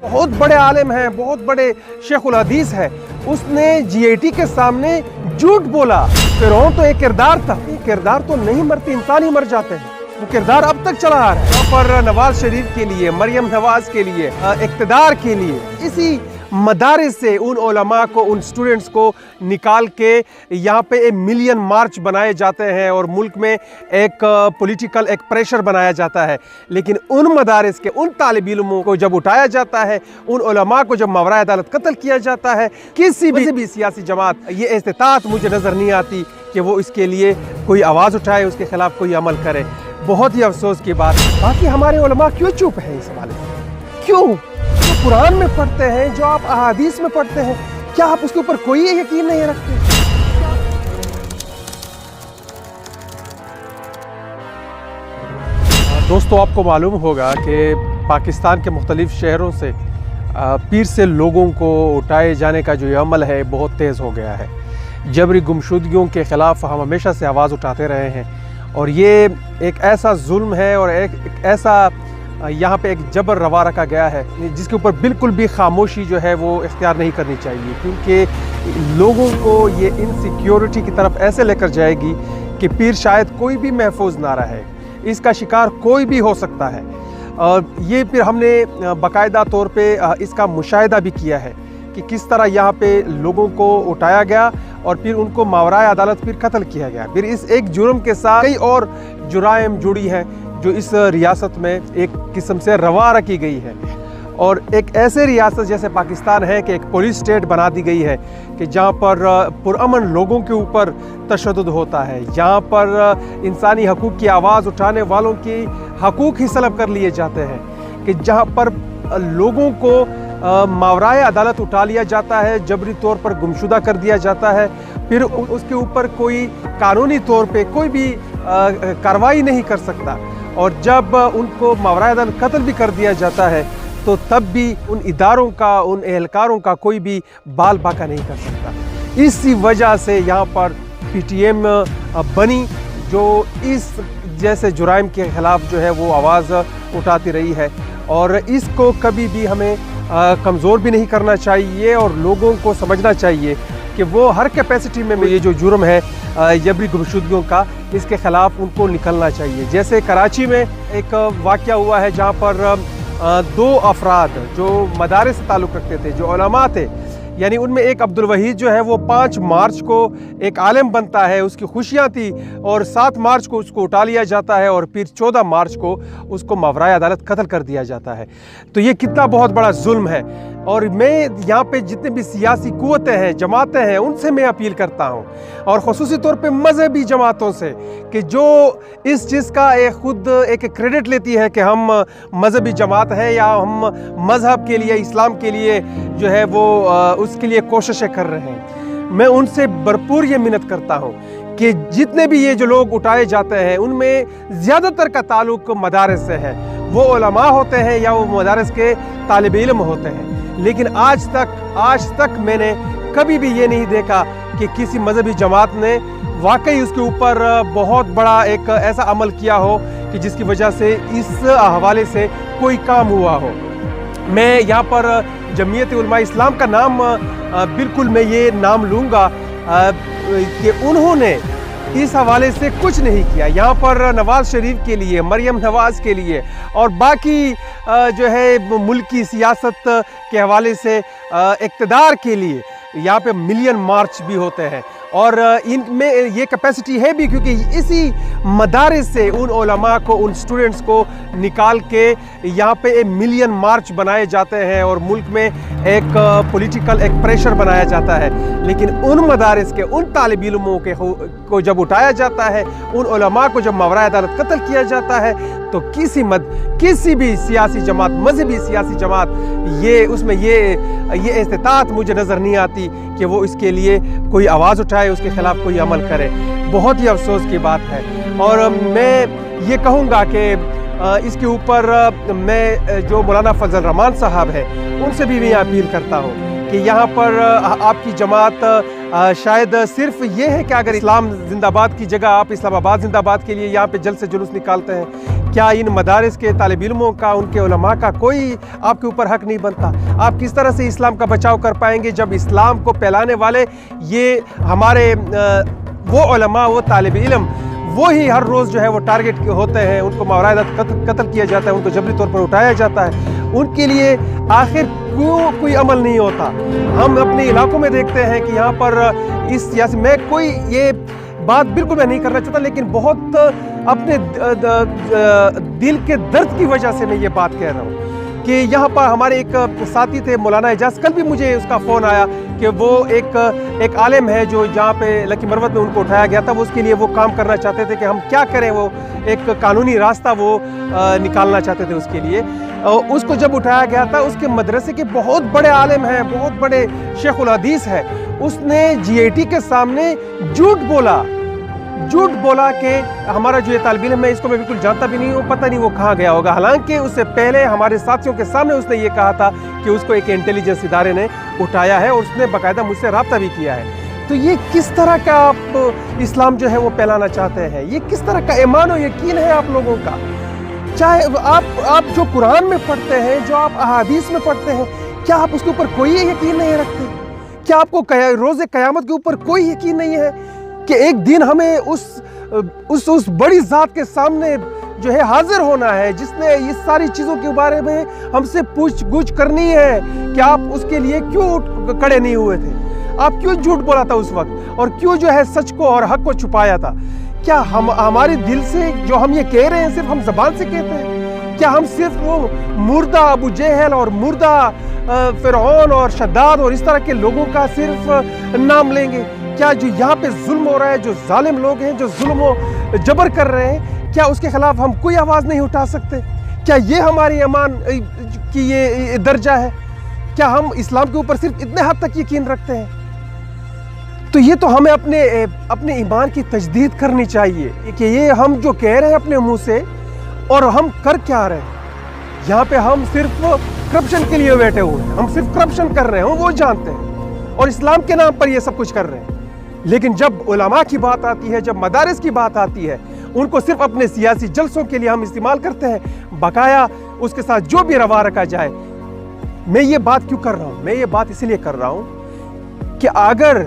بہت بڑے عالم ہیں, بہت بڑے شیخ الحدیث ہے, اس نے GIT کے سامنے جھوٹ بولا. فرعون تو ایک کردار تھا, کردار تو نہیں مرتی, انسان ہی مر جاتے ہیں. وہ کردار اب تک چلا آ رہا ہے. یہاں پر نواز شریف کے لیے, مریم نواز کے لیے, اقتدار کے لیے اسی مدارس سے ان علماء کو, ان سٹوڈنٹس کو نکال کے یہاں پہ ایک ملین مارچ بنائے جاتے ہیں اور ملک میں ایک پولیٹیکل ایک پریشر بنایا جاتا ہے. لیکن ان مدارس کے ان طالب علموں کو جب اٹھایا جاتا ہے, ان علماء کو جب ماورائے عدالت قتل کیا جاتا ہے, کسی بھی سیاسی جماعت یہ استطاعت مجھے نظر نہیں آتی کہ وہ اس کے لیے کوئی آواز اٹھائے, اس کے خلاف کوئی عمل کرے. بہت ہی افسوس کی بات. باقی ہمارے علماء کیوں چپ ہیں اس حوالے سے؟ کیوں؟ جو قرآن میں پڑھتے ہیں, جو آپ احادیث میں پڑھتے ہیں, کیا آپ اس کے اوپر کوئی یقین نہیں رکھتے؟ دوستو, آپ کو معلوم ہوگا کہ پاکستان کے مختلف شہروں سے پیر سے لوگوں کو اٹھائے جانے کا جو یہ عمل ہے بہت تیز ہو گیا ہے. جبری گمشدگیوں کے خلاف ہم ہمیشہ سے آواز اٹھاتے رہے ہیں, اور یہ ایک ایسا ظلم ہے اور ایک ایسا یہاں پہ ایک جبر روا رکھا گیا ہے جس کے اوپر بالکل بھی خاموشی جو ہے وہ اختیار نہیں کرنی چاہیے, کیونکہ لوگوں کو یہ انسیکیورٹی کی طرف ایسے لے کر جائے گی کہ پیر شاید کوئی بھی محفوظ نہ رہے, اس کا شکار کوئی بھی ہو سکتا ہے. اور یہ پھر ہم نے باقاعدہ طور پہ اس کا مشاہدہ بھی کیا ہے کہ کس طرح یہاں پہ لوگوں کو اٹھایا گیا اور پھر ان کو ماورائے عدالت پھر قتل کیا گیا. پھر اس ایک جرم کے ساتھ کئی اور جرائم جڑی ہیں جو اس ریاست میں ایک قسم سے روا رکھی گئی ہے. اور ایک ایسے ریاست جیسے پاکستان ہے کہ ایک پولیس اسٹیٹ بنا دی گئی ہے کہ جہاں پر پرامن لوگوں کے اوپر تشدد ہوتا ہے, جہاں پر انسانی حقوق کی آواز اٹھانے والوں کی حقوق ہی سلب کر لیے جاتے ہیں, کہ جہاں پر لوگوں کو ماورائے عدالت اٹھا لیا جاتا ہے, جبری طور پر گمشدہ کر دیا جاتا ہے, پھر اس کے اوپر کوئی قانونی طور پہ کوئی بھی کارروائی نہیں کر سکتا. اور جب ان کو ماورائے عدالت قتل بھی کر دیا جاتا ہے تو تب بھی ان اداروں کا, ان اہلکاروں کا کوئی بھی بال باقا نہیں کر سکتا. اسی وجہ سے یہاں پر PTM بنی جو اس جیسے جرائم کے خلاف جو ہے وہ آواز اٹھاتی رہی ہے, اور اس کو کبھی بھی ہمیں کمزور بھی نہیں کرنا چاہیے, اور لوگوں کو سمجھنا چاہیے کہ وہ ہر کیپیسٹی میں یہ جو جرم ہے جبری گمشدگیوں کا, اس کے خلاف ان کو نکلنا چاہیے. جیسے کراچی میں ایک واقعہ ہوا ہے جہاں پر 2 افراد جو مدارس سے تعلق رکھتے تھے, جو علماء تھے, یعنی ان میں ایک عبدالوحید جو ہے وہ 5 مارچ کو ایک عالم بنتا ہے, اس کی خوشیاں تھی, اور 7 مارچ کو اس کو اٹھا لیا جاتا ہے, اور پھر 14 مارچ کو اس کو ماورائے عدالت قتل کر دیا جاتا ہے. تو یہ کتنا بہت بڑا ظلم ہے. اور میں یہاں پہ جتنے بھی سیاسی قوتیں ہیں, جماعتیں ہیں, ان سے میں اپیل کرتا ہوں, اور خصوصی طور پہ مذہبی جماعتوں سے, کہ جو اس چیز کا خود ایک کریڈٹ لیتی ہے کہ ہم مذہبی جماعت ہے یا ہم مذہب کے لیے, اسلام کے لیے جو ہے وہ اس کے لیے کوششیں کر رہے ہیں, میں ان سے بھرپور یہ منت کرتا ہوں کہ جتنے بھی یہ جو لوگ اٹھائے جاتے ہیں ان میں زیادہ تر کا تعلق مدارس سے ہے, وہ علماء ہوتے ہیں یا وہ مدارس کے طالب علم ہوتے ہیں. لیکن آج تک میں نے کبھی بھی یہ نہیں دیکھا کہ کسی مذہبی جماعت نے واقعی اس کے اوپر بہت بڑا ایک ایسا عمل کیا ہو کہ جس کی وجہ سے اس حوالے سے کوئی کام ہوا ہو. میں یہاں پر جمعیت علماء اسلام کا نام بالکل میں یہ نام لوں گا کہ انہوں نے اس حوالے سے کچھ نہیں کیا. یہاں پر نواز شریف کے لیے, مریم نواز کے لیے, اور باقی جو ہے ملک کی سیاست کے حوالے سے اقتدار کے لیے یہاں پہ ملین مارچ بھی ہوتے ہیں, اور ان میں یہ کیپیسٹی ہے بھی کیونکہ اسی مدارس سے ان علماء کو, ان سٹوڈنٹس کو نکال کے یہاں پہ ایک ملین مارچ بنائے جاتے ہیں اور ملک میں ایک پولیٹیکل ایک پریشر بنایا جاتا ہے. لیکن ان مدارس کے, ان طالب علموں کو جب اٹھایا جاتا ہے, ان علماء کو جب ماورائے عدالت قتل کیا جاتا ہے, تو کسی بھی سیاسی جماعت, مذہبی سیاسی جماعت, اس میں یہ استطاعت مجھے نظر نہیں آتی کہ وہ اس کے لیے کوئی آواز اٹھائے, اس کے خلاف کوئی عمل کرے. بہت ہی افسوس کی بات ہے. اور میں یہ کہوں گا کہ اس کے اوپر میں جو مولانا فضل الرحمان صاحب ہیں ان سے بھی میں اپیل کرتا ہوں کہ یہاں پر آپ کی جماعت شاید صرف یہ ہے کہ اگر اسلام زندہ باد کی جگہ آپ اسلام آباد زندہ باد کے لیے یہاں پہ جلد سے جلوس نکالتے ہیں, کیا ان مدارس کے طالب علموں کا، ان کے علماء کا کوئی آپ کے اوپر حق نہیں بنتا؟ آپ کس طرح سے اسلام کا بچاؤ کر پائیں گے جب اسلام کو پھیلانے والے یہ ہمارے وہ علماء، وہ طالب علم، وہی ہر روز جو ہے وہ ٹارگٹ ہوتے ہیں، ان کو ماوراء قتل کیا جاتا ہے، ان کو جبری طور پر اٹھایا جاتا ہے، ان کے لیے آخر کیوں کوئی عمل نہیں ہوتا؟ ہم اپنے علاقوں میں دیکھتے ہیں کہ یہاں پر اس سیاسی میں کوئی یہ بات بالکل میں نہیں کرنا چاہتا، لیکن بہت اپنے دل کے درد کی وجہ سے میں یہ بات کہہ رہا ہوں کہ یہاں پر ہمارے ایک ساتھی تھے مولانا اعجاز، کل بھی مجھے اس کا فون آیا کہ وہ ایک عالم ہے جو جہاں پہ لکی مروت میں ان کو اٹھایا گیا تھا، وہ اس کے لیے وہ کام کرنا چاہتے تھے کہ ہم کیا کریں، وہ ایک قانونی راستہ وہ نکالنا چاہتے تھے اس کے لیے۔ اس کو جب اٹھایا گیا تھا، اس کے مدرسے کے بہت بڑے عالم ہیں، بہت بڑے شیخ الحدیث ہے، اس نے جی اے ٹی کے سامنے جھوٹ بولا کہ ہمارا جو یہ طالب علم ہے اس کو میں بالکل جانتا بھی نہیں ہوں، پتہ نہیں وہ کہاں گیا ہوگا، حالانکہ اس سے پہلے ہمارے ساتھیوں کے سامنے اس نے یہ کہا تھا کہ اس کو ایک انٹیلیجنس ادارے نے اٹھایا ہے اور اس نے باقاعدہ مجھ سے رابطہ بھی کیا ہے۔ تو یہ کس طرح کا آپ اسلام جو ہے وہ پھیلانا چاہتے ہیں؟ یہ کس طرح کا ایمان و یقین ہے آپ لوگوں کا؟ چاہے آپ جو قرآن میں پڑھتے ہیں، جو آپ احادیث میں پڑھتے ہیں، کیا آپ اس کے اوپر کوئی یقین نہیں رکھتے؟ کیا آپ کو روز قیامت کے اوپر کوئی یقین نہیں ہے کہ ایک دن ہمیں اس بڑی ذات کے سامنے جو ہے حاضر ہونا ہے، جس نے اس ساری چیزوں کے بارے میں ہم سے پوچھ گچھ کرنی ہے کہ آپ اس کے لیے کیوں کھڑے نہیں ہوئے تھے؟ آپ کیوں جھوٹ بولا تھا اس وقت، اور کیوں جو ہے سچ کو اور حق کو چھپایا تھا؟ کیا ہمارے دل سے جو ہم یہ کہہ رہے ہیں صرف ہم زبان سے کہتے ہیں؟ کیا ہم صرف وہ مردہ ابو جہل اور مردہ فرعون اور شداد اور اس طرح کے لوگوں کا صرف نام لیں گے؟ کیا جو یہاں پہ ظلم ہو رہا ہے، جو ظالم لوگ ہیں، جو ظلم و جبر کر رہے ہیں، کیا اس کے خلاف ہم کوئی آواز نہیں اٹھا سکتے؟ کیا یہ ہماری ایمان کی یہ درجہ ہے؟ کیا ہم اسلام کے اوپر صرف اتنے حد تک یقین رکھتے ہیں؟ تو یہ تو ہمیں اپنے ایمان کی تجدید کرنی چاہیے کہ یہ ہم جو کہہ رہے ہیں اپنے منہ سے اور ہم کر کیا رہے ہیں؟ یہاں پہ ہم صرف کرپشن کے لیے بیٹھے ہوئے ہیں، ہم صرف کرپشن کر رہے ہیں، وہ جانتے ہیں، اور اسلام کے نام پر یہ سب کچھ کر رہے ہیں۔ لیکن جب علماء کی بات آتی ہے، جب مدارس کی بات آتی ہے، ان کو صرف اپنے سیاسی جلسوں کے لیے ہم استعمال کرتے ہیں، بقایا اس کے ساتھ جو بھی روا رکھا جائے۔ میں یہ بات کیوں کر رہا ہوں؟ میں یہ بات اس لیے کر رہا ہوں کہ اگر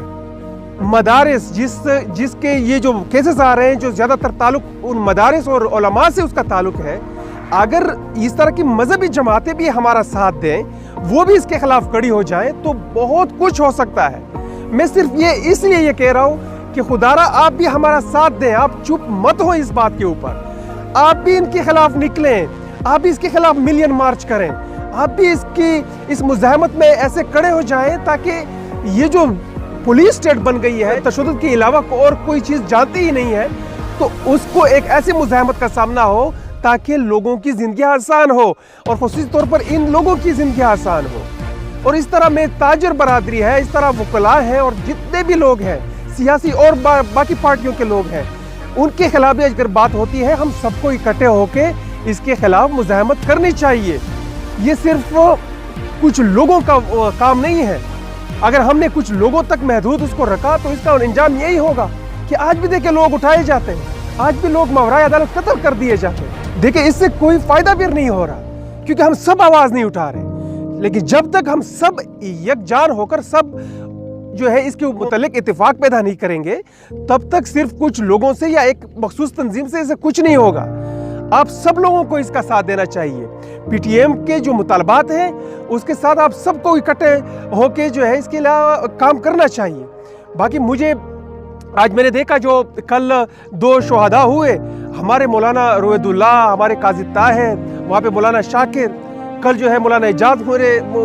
مدارس جس کے یہ جو کیسز آ رہے ہیں، جو زیادہ تر تعلق ان مدارس اور علماء سے اس کا تعلق ہے، اگر اس طرح کی مذہبی جماعتیں بھی ہمارا ساتھ دیں، وہ بھی اس کے خلاف کھڑی ہو جائیں، تو بہت کچھ ہو سکتا ہے۔ میں صرف اس لیے یہ کہہ رہا ہوں کہ خدارا آپ بھی ہمارا ساتھ دیں، آپ چپ مت ہو اس بات کے اوپر، آپ بھی ان کے خلاف نکلیں، آپ بھی اس کے خلاف ملین مارچ کریں، آپ بھی اس مزاحمت میں ایسے کھڑے ہو جائیں تاکہ یہ جو پولیس اسٹیٹ بن گئی ہے، تشدد کے علاوہ اور کوئی چیز جانتی ہی نہیں ہے، تو اس کو ایک ایسی مزاحمت کا سامنا ہو تاکہ لوگوں کی زندگی آسان ہو، اور خصوصی طور پر ان لوگوں کی زندگی آسان ہو۔ اور اس طرح میں تاجر برادری ہے، اس طرح وکلاء ہیں، اور جتنے بھی لوگ ہیں سیاسی اور باقی پارٹیوں کے لوگ ہیں، ان کے خلاف بھی اگر بات ہوتی ہے، ہم سب کو اکٹھے ہو کے اس کے خلاف مزاحمت کرنی چاہیے۔ یہ صرف کچھ لوگوں کا کام نہیں ہے۔ اگر ہم نے کچھ لوگوں تک محدود اس کو رکھا تو اس کا انجام یہی ہوگا کہ آج بھی دیکھیں لوگ اٹھائے جاتے ہیں، آج بھی لوگ ماوراء عدالت قتل کر دیے جاتے ہیں۔ دیکھیں اس سے کوئی فائدہ بھی نہیں ہو رہا، کیونکہ ہم سب آواز نہیں اٹھا رہے۔ لیکن جب تک ہم سب یکجان ہو کر سب جو ہے اس کے متعلق اتفاق پیدا نہیں کریں گے، تب تک صرف کچھ لوگوں سے یا ایک مخصوص تنظیم سے اسے کچھ نہیں ہوگا۔ آپ سب لوگوں کو اس کا ساتھ دینا چاہیے۔ پی ٹی ایم کے جو مطالبات ہیں اس کے ساتھ آپ سب کو اکٹھے ہو کے جو ہے اس کے لیے کام کرنا چاہیے۔ باقی مجھے آج میں نے دیکھا جو کل 2 شہداء ہوئے، ہمارے مولانا روید اللہ، ہمارے قاضی طاہر، وہاں پہ مولانا شاکر، کل جو ہے مولانا اعجاز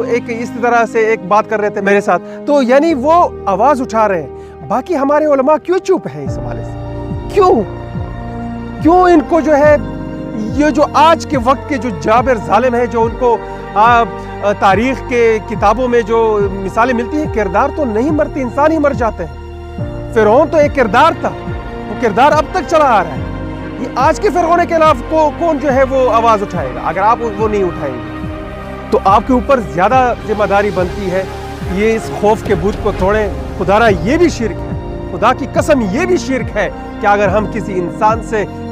ایک اس طرح سے ایک بات کر رہے تھے میرے ساتھ، تو یعنی وہ آواز اٹھا رہے ہیں۔ باقی ہمارے علماء کیوں چپ ہیں اس حوالے سے؟ کیوں ان کو جو ہے یہ جو آج کے وقت کے جو جابر ظالم ہیں، جو ان کو تاریخ کے کتابوں میں جو مثالیں ملتی ہیں، کردار تو نہیں مرتے، انسان ہی مر جاتے ہیں۔ فرعون تو ایک کردار تھا، وہ کردار اب تک چلا آ رہا ہے۔ یہ آج کے فرعون کے خلاف کون جو ہے وہ آواز اٹھائے گا؟ اگر آپ وہ نہیں اٹھائیں گے تو آپ کے اوپر زیادہ ذمہ داری بنتی ہے۔ یہ اس خوف کے بت کو توڑیں۔ خدارا یہ بھی شرک ہے، خدا کی قسم یہ بھی شرک ہے کہ اگر ہم کسی انسان سے